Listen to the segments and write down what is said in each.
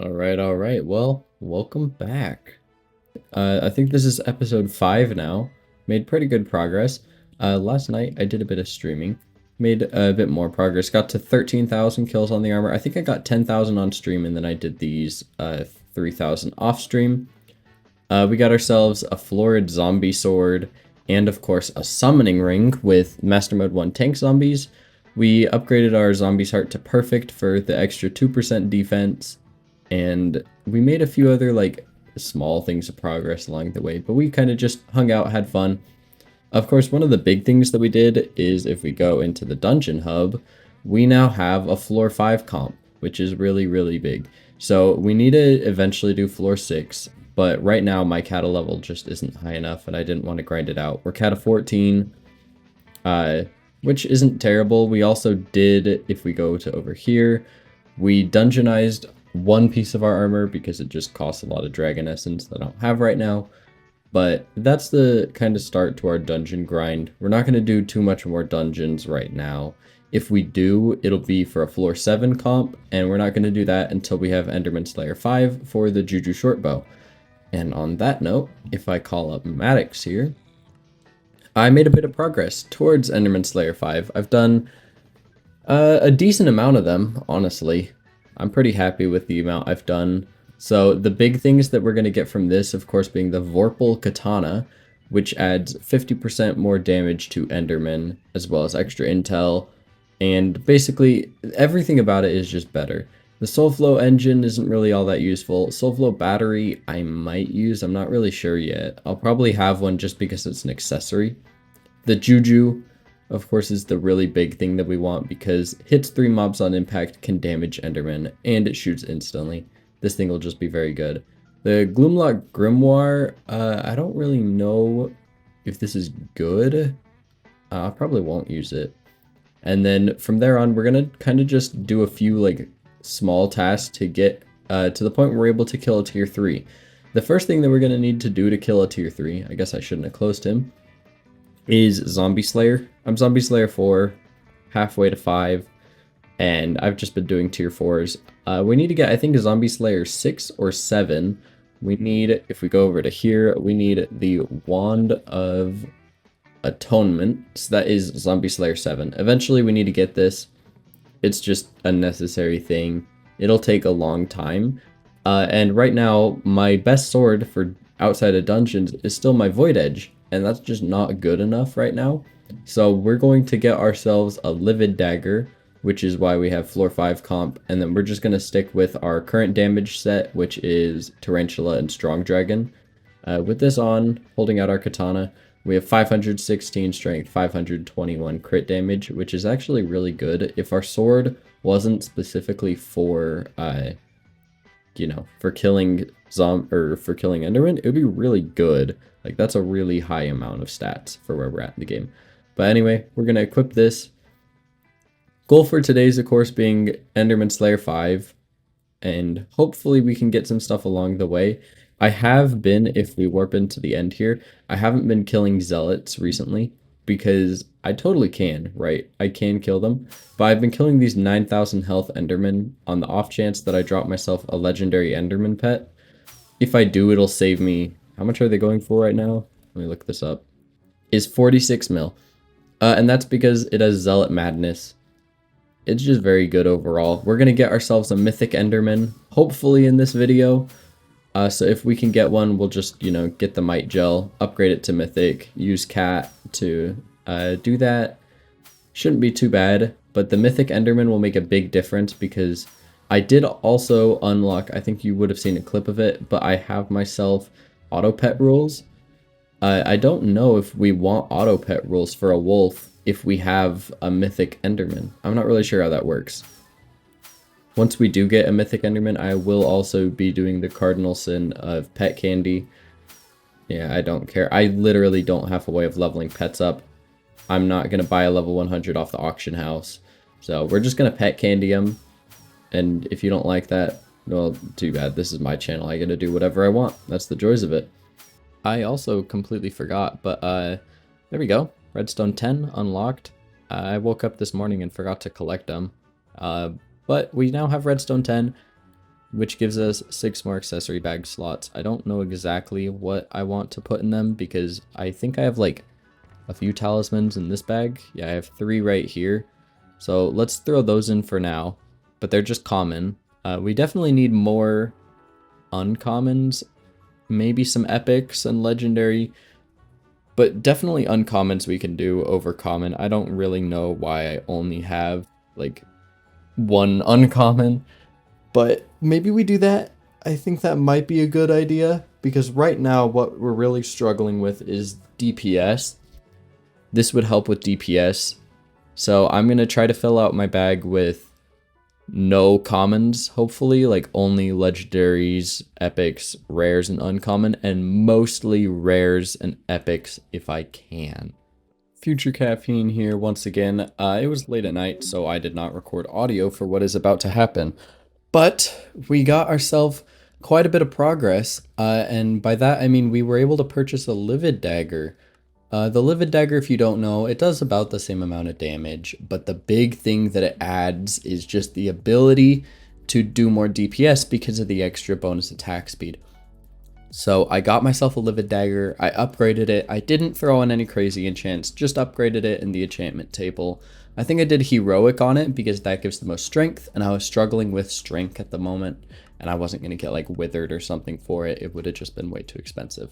All right. Well, welcome back. I think this is episode 5 now. Made pretty good progress. Last night I did a bit of streaming. Made a bit more progress. Got to 13,000 kills on the armor. I think I got 10,000 on stream and then I did these 3,000 off stream. We got ourselves a florid zombie sword and of course a summoning ring with Master Mode 1 tank zombies. We upgraded our zombies heart to perfect for the extra 2% defense. And we made a few other like small things of progress along the way, but we kind of just hung out, had fun. Of course, one of the big things that we did is if we go into the dungeon hub, we now have a floor 5 comp, which is really big. So we need to eventually do floor 6, but right now my kata level just isn't high enough and I didn't want to grind it out. We're kata 14, which isn't terrible. We also did, if we go to over here, we dungeonized one piece of our armor because it just costs a lot of dragon essence that I don't have right now. But that's the kind of start to our dungeon grind. We're not going to do too much more dungeons right now. If we do, it'll be for a floor 7 comp, and we're not going to do that until we have Enderman Slayer 5 for the Juju shortbow. And on that note, if I call up Maddox here, I made a bit of progress towards Enderman Slayer 5. I've done a decent amount of them, honestly. I'm pretty happy with the amount I've done. So the big things that we're going to get from this, of course, being the Vorpal Katana, which adds 50% more damage to Enderman, as well as extra intel. And basically, everything about it is just better. The Soulflow engine isn't really all that useful. Soulflow battery I might use, I'm not really sure yet. I'll probably have one just because it's an accessory. The Juju, of course, is the really big thing that we want because hits 3 mobs on impact, can damage Enderman, and it shoots instantly. This thing will just be very good. The Gloomlock Grimoire, I don't really know if this is good. I probably won't use it. And then from there on, we're going to kind of just do a few like small tasks to get to the point where we're able to kill a tier 3. The first thing that we're going to need to do to kill a tier 3, I guess I shouldn't have closed him, is Zombie Slayer. I'm Zombie Slayer 4, halfway to 5, and I've just been doing tier 4s. We need to get, I think, a Zombie Slayer 6 or 7. We need, if we go over to here, we need the Wand of Atonement. So that is Zombie Slayer 7. Eventually we need to get this. It's just a necessary thing. It'll take a long time. And right now, my best sword for outside of dungeons is still my Void Edge. And that's just not good enough right now. So we're going to get ourselves a Livid dagger, which is why we have floor 5 comp. And then we're just going to stick with our current damage set, which is Tarantula and Strong Dragon. With this on, holding out our katana, we have 516 strength, 521 crit damage, which is actually really good. If our sword wasn't specifically for, for killing for killing Enderman, it would be really good. Like, that's a really high amount of stats for where we're at in the game. But anyway, we're going to equip this. Goal for today's, of course, being Enderman Slayer 5. And hopefully we can get some stuff along the way. I have been, if we warp into the end here, I haven't been killing zealots recently. Because I totally can, right? I can kill them. But I've been killing these 9,000 health Endermen on the off chance that I drop myself a legendary Enderman pet. If I do, it'll save me. How much are they going for right now? Let me look this up. Is 46 mil. And that's because it has Zealot Madness. It's just very good overall. We're going to get ourselves a Mythic Enderman, hopefully in this video. So if we can get one, we'll just, get the Might Gel, upgrade it to Mythic, use Cat to do that. Shouldn't be too bad, but the Mythic Enderman will make a big difference because I did also unlock, I think you would have seen a clip of it, but I have myself auto pet rules. I don't know if we want auto pet rules for a wolf if we have a Mythic Enderman. I'm not really sure how that works. Once we do get a Mythic Enderman, I will also be doing the cardinal sin of pet candy. Yeah, I don't care. I literally don't have a way of leveling pets up. I'm not going to buy a level 100 off the auction house. So we're just going to pet candy them. And if you don't like that, well, too bad. This is my channel. I get to do whatever I want. That's the joys of it. I also completely forgot, but there we go. Redstone 10 unlocked. I woke up this morning and forgot to collect them. But we now have Redstone 10. which gives us 6 more accessory bag slots. I don't know exactly what I want to put in them because I think I have like a few talismans in this bag. Yeah, I have 3 right here. So let's throw those in for now, but they're just common. We definitely need more uncommons, maybe some epics and legendary, but definitely uncommons we can do over common. I don't really know why I only have like 1 uncommon, but maybe we do that. I think that might be a good idea because right now what we're really struggling with is DPS. This would help with DPS. So I'm going to try to fill out my bag with no commons, hopefully, like only legendaries, epics, rares, and uncommon, and mostly rares and epics if I can. Future Caffeine here once again. It was late at night, so I did not record audio for what is about to happen. But we got ourselves quite a bit of progress, and by that I mean we were able to purchase a Livid dagger. The Livid dagger, if you don't know, it does about the same amount of damage, but the big thing that it adds is just the ability to do more DPS because of the extra bonus attack speed. So I got myself a Livid dagger, I upgraded it, I didn't throw in any crazy enchants, just upgraded it in the enchantment table. I think I did heroic on it because that gives the most strength, and I was struggling with strength at the moment, and I wasn't going to get like withered or something for it. It would have just been way too expensive.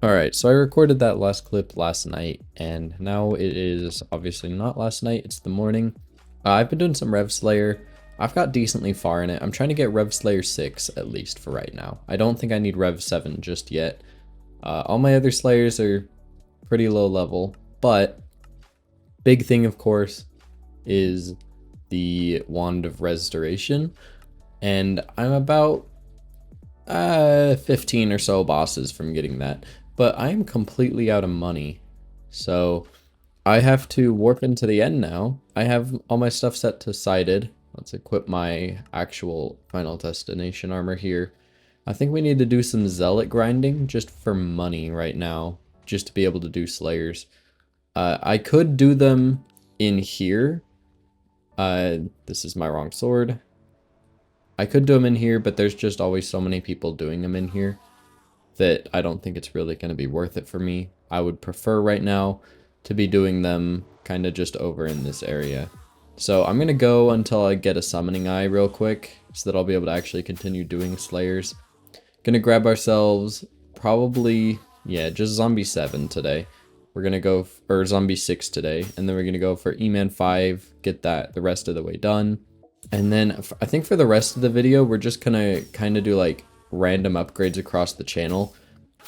Alright, so I recorded that last clip last night, and now it is obviously not last night, it's the morning. I've been doing some Rev Slayer. I've got decently far in it. I'm trying to get Rev Slayer 6 at least for right now. I don't think I need Rev 7 just yet. All my other Slayers are pretty low level, but big thing of course is the Wand of Restoration, and I'm about 15 or so bosses from getting that. But I'm completely out of money, so I have to warp into the end now. I have all my stuff set to sided. Let's equip my actual final destination armor here. I think we need to do some zealot grinding just for money right now, just to be able to do slayers. I could do them in here. This is my wrong sword. I could do them in here, but there's just always so many people doing them in here that I don't think it's really going to be worth it for me. I would prefer right now to be doing them kind of just over in this area. So I'm going to go until I get a summoning eye real quick so that I'll be able to actually continue doing slayers. Going to grab ourselves probably, yeah, just zombie 7 today. We're going to go, or zombie 6 today, and then we're going to go for E-Man 5, get that the rest of the way done. And then I think for the rest of the video, we're just going to kind of do like random upgrades across the channel.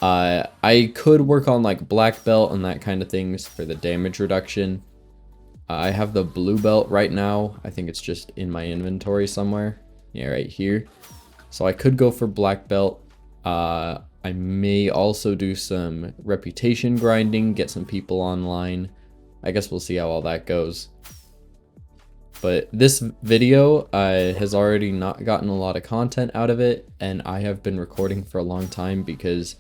I could work on like black belt and that kind of things for the damage reduction. I have the blue belt right now. I think it's just in my inventory somewhere. Yeah, right here. So I could go for black belt. I may also do some reputation grinding, get some people online. I guess we'll see how all that goes. But this video has already not gotten a lot of content out of it, and I have been recording for a long time because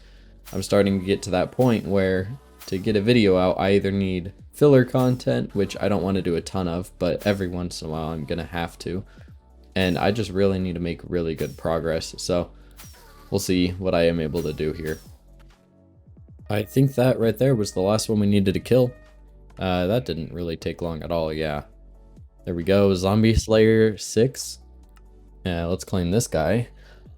I'm starting to get to that point where to get a video out, I either need filler content, which I don't want to do a ton of, but every once in a while I'm going to have to. And I just really need to make really good progress, so we'll see what I am able to do here. I think that right there was the last one we needed to kill. That didn't really take long at all, yeah. There we go, Zombie Slayer 6. Let's claim this guy.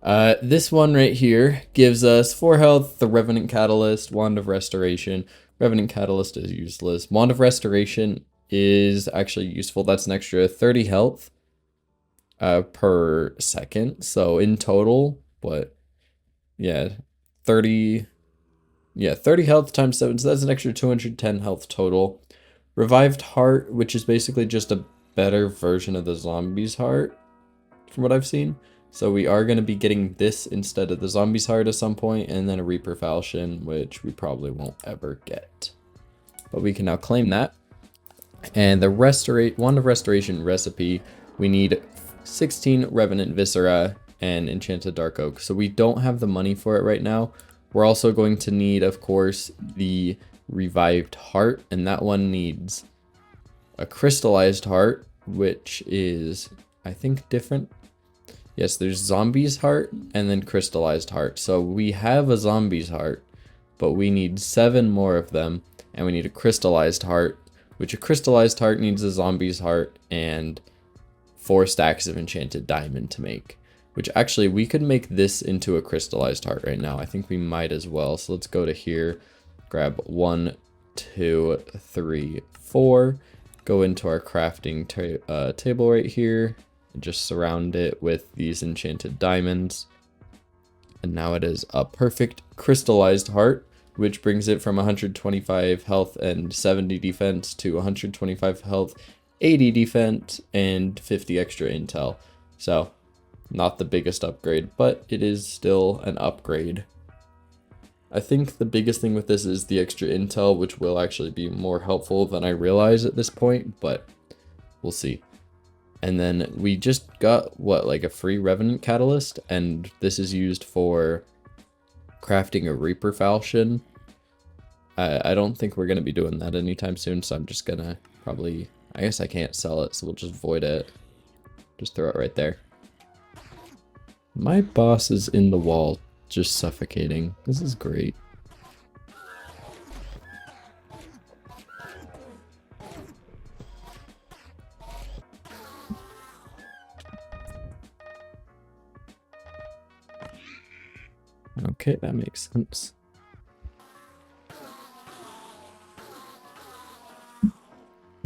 This one right here gives us 4 health, the Revenant Catalyst, Wand of Restoration. Revenant Catalyst is useless. Wand of Restoration is actually useful. That's an extra 30 health per second. So in total, what? Yeah, 30 health times 7. So that's an extra 210 health total. Revived Heart, which is basically just a better version of the Zombie's Heart, from what I've seen. So we are going to be getting this instead of the Zombie's Heart at some point, and then a Reaper Falchion, which we probably won't ever get. But we can now claim that. And the Wand of Restoration recipe, we need 16 Revenant Viscera and Enchanted Dark Oak. So we don't have the money for it right now. We're also going to need, of course, the Revived Heart, and that one needs a Crystallized Heart, which is, I think, different. Yes, there's zombies heart and then crystallized heart. So we have a zombies heart, but we need 7 more of them, and we need a crystallized heart, which a crystallized heart needs a zombies heart and 4 stacks of enchanted diamond to make. Which actually, we could make this into a crystallized heart right now. I think we might as well. So let's go to here, grab 1, 2, 3, 4, go into our crafting table right here, and just surround it with these enchanted diamonds. And now it is a perfect crystallized heart, which brings it from 125 health and 70 defense to 125 health, 80 defense, and 50 extra intel. So, not the biggest upgrade, but it is still an upgrade. I think the biggest thing with this is the extra intel, which will actually be more helpful than I realize at this point, but we'll see. And then we just got, what, like a free Revenant Catalyst, and this is used for crafting a Reaper Falchion. I don't think we're going to be doing that anytime soon, so I'm just going to probably, I guess I can't sell it, so we'll just void it. Just throw it right there. My boss is in the wall, just suffocating. This is great. Okay, that makes sense.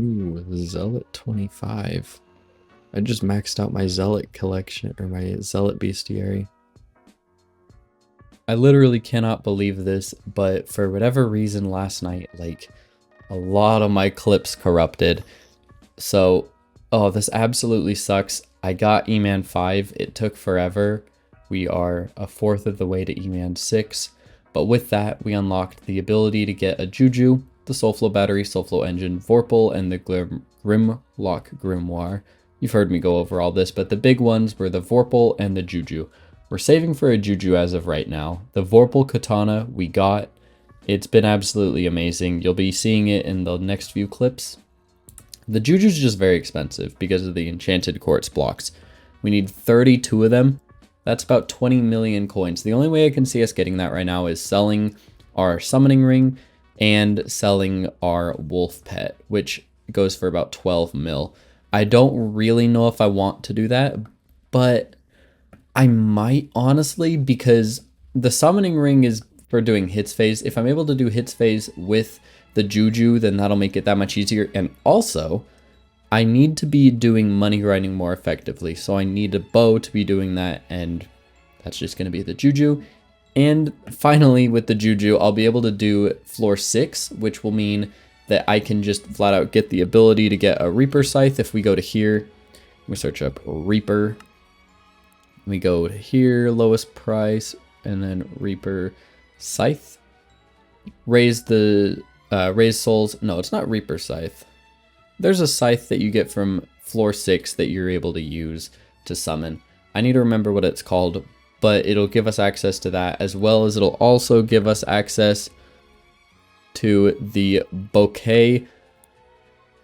Ooh, Zealot 25. I just maxed out my Zealot collection, or my Zealot bestiary. I literally cannot believe this, but for whatever reason last night, like, a lot of my clips corrupted. So, oh, this absolutely sucks. I got E-Man 5. It took forever. We are a fourth of the way to E-Man 6. But with that, we unlocked the ability to get a Juju, the Soulflow Battery, Soulflow Engine, Vorpal, and the Grimlock Grimoire. You've heard me go over all this, but the big ones were the Vorpal and the Juju. We're saving for a Juju as of right now. The Vorpal Katana we got. It's been absolutely amazing. You'll be seeing it in the next few clips. The Juju's just very expensive because of the enchanted quartz blocks. We need 32 of them. That's about 20 million coins. The only way I can see us getting that right now is selling our summoning ring and selling our wolf pet, which goes for about 12 mil. I don't really know if I want to do that, but I might honestly, because the summoning ring is for doing hits phase. If I'm able to do hits phase with the Juju, then that'll make it that much easier. And also, I need to be doing money grinding more effectively. So I need a bow to be doing that, and that's just going to be the Juju. And finally, with the Juju, I'll be able to do floor 6, which will mean that I can just flat out get the ability to get a Reaper Scythe. If we go to here, we search up Reaper. We go to here, lowest price, and then Reaper Scythe. Raise the raise souls. No, it's not Reaper Scythe. There's a scythe that you get from floor 6 that you're able to use to summon. I need to remember what it's called, but it'll give us access to that, as well as it'll also give us access to the Bouquet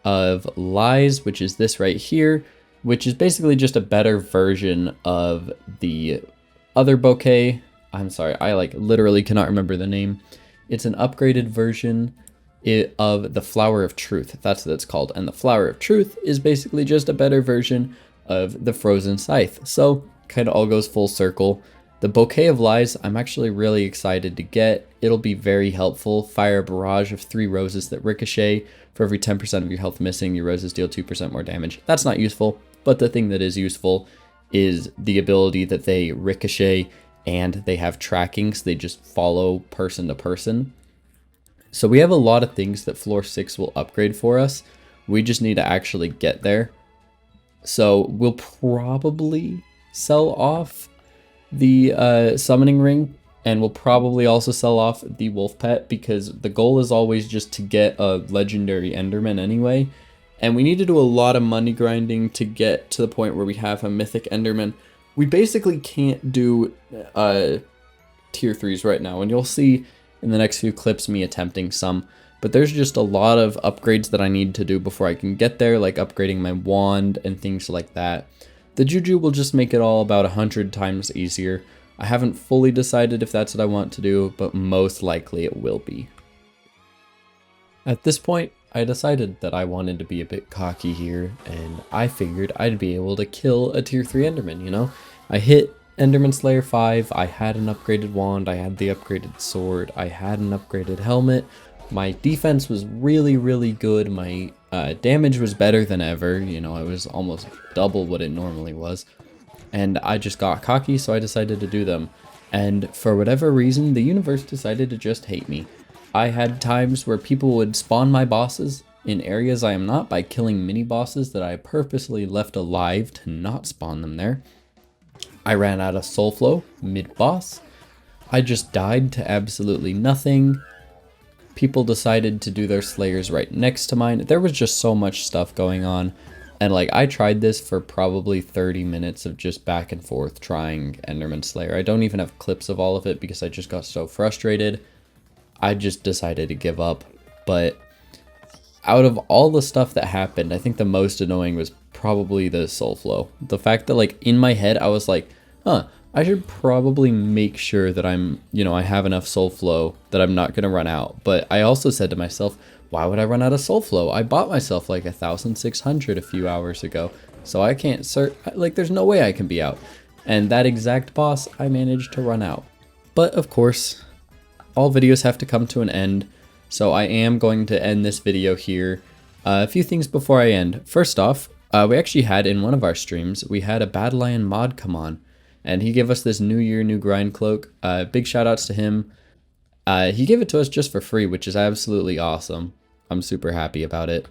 of Lies, which is this right here, which is basically just a better version of the other bouquet. I'm sorry, I literally cannot remember the name. It's an upgraded version of the Flower of Truth. That's what it's called. And the Flower of Truth is basically just a better version of the Frozen Scythe. So kind of all goes full circle. The Bouquet of Lies, I'm actually really excited to get. It'll be very helpful. Fire a barrage of 3 roses that ricochet. For every 10% of your health missing, your roses deal 2% more damage. That's not useful, but the thing that is useful is the ability that they ricochet and they have tracking, so they just follow person to person. So we have a lot of things that floor 6 will upgrade for us. We just need to actually get there. So we'll probably sell off the summoning ring, and we'll probably also sell off the wolf pet, because the goal is always just to get a legendary Enderman anyway. And we need to do a lot of money grinding to get to the point where we have a mythic Enderman. We basically can't do tier 3s right now, and you'll see in the next few clips me attempting some. But there's just a lot of upgrades that I need to do before I can get there, like upgrading my wand and things like that. The Juju will just make it all about 100 times easier. I haven't fully decided if that's what I want to do, but most likely it will be. At this point, I decided that I wanted to be a bit cocky here, and I figured I'd be able to kill a tier 3 Enderman, you know? I hit Enderman Slayer 5, I had an upgraded wand, I had the upgraded sword, I had an upgraded helmet. My defense was really, really good. My damage was better than ever, you know, it was almost double what it normally was. And I just got cocky, so I decided to do them. And for whatever reason, the universe decided to just hate me. I had times where people would spawn my bosses in areas I am not by killing mini bosses that I purposely left alive to not spawn them there. I ran out of soul flow mid-boss. I just died to absolutely nothing. People decided to do their slayers right next to mine. There was just so much stuff going on. And like, I tried this for probably 30 minutes of just back and forth trying Enderman Slayer. I don't even have clips of all of it because I just got so frustrated. I just decided to give up. But out of all the stuff that happened, I think the most annoying was probably the soul flow. The fact that like in my head, I was like, I should probably make sure that I have enough soul flow that I'm not going to run out. But I also said to myself, why would I run out of soul flow? I bought myself like 1,600 a few hours ago. So I can't there's no way I can be out. And that exact boss, I managed to run out. But of course, all videos have to come to an end. So I am going to end this video here. A few things before I end. First off, we actually had in one of our streams, we had a Bad Lion mod come on. And he gave us this New Year, New Grind cloak. Big shout outs to him. He gave it to us just for free, which is absolutely awesome. I'm super happy about it.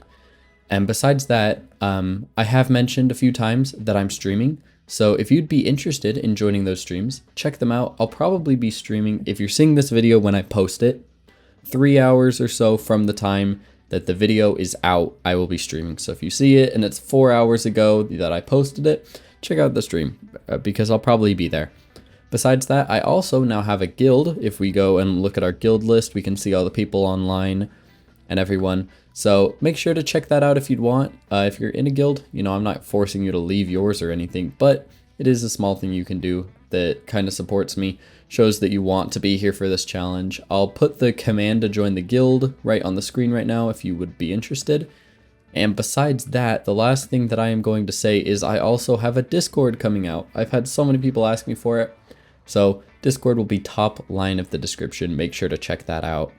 And besides that, I have mentioned a few times that I'm streaming. So if you'd be interested in joining those streams, check them out. I'll probably be streaming, if you're seeing this video when I post it, 3 hours or so from the time that the video is out, I will be streaming. So if you see it and it's 4 hours ago that I posted it, check out the stream because I'll probably be there. Besides that, I also now have a guild. If we go and look at our guild list, we can see all the people online and everyone. So make sure to check that out if you'd want. If you're in a guild, you know, I'm not forcing you to leave yours or anything, but it is a small thing you can do that kind of supports me, shows that you want to be here for this challenge. I'll put the command to join the guild right on the screen right now if you would be interested. And besides that, the last thing that I am going to say is I also have a Discord coming out. I've had so many people ask me for it. So Discord will be top line of the description. Make sure to check that out.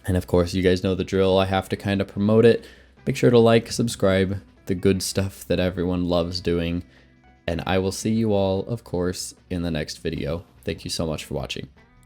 And of course, you guys know the drill. I have to kind of promote it. Make sure to like, subscribe, the good stuff that everyone loves doing. And I will see you all, of course, in the next video. Thank you so much for watching.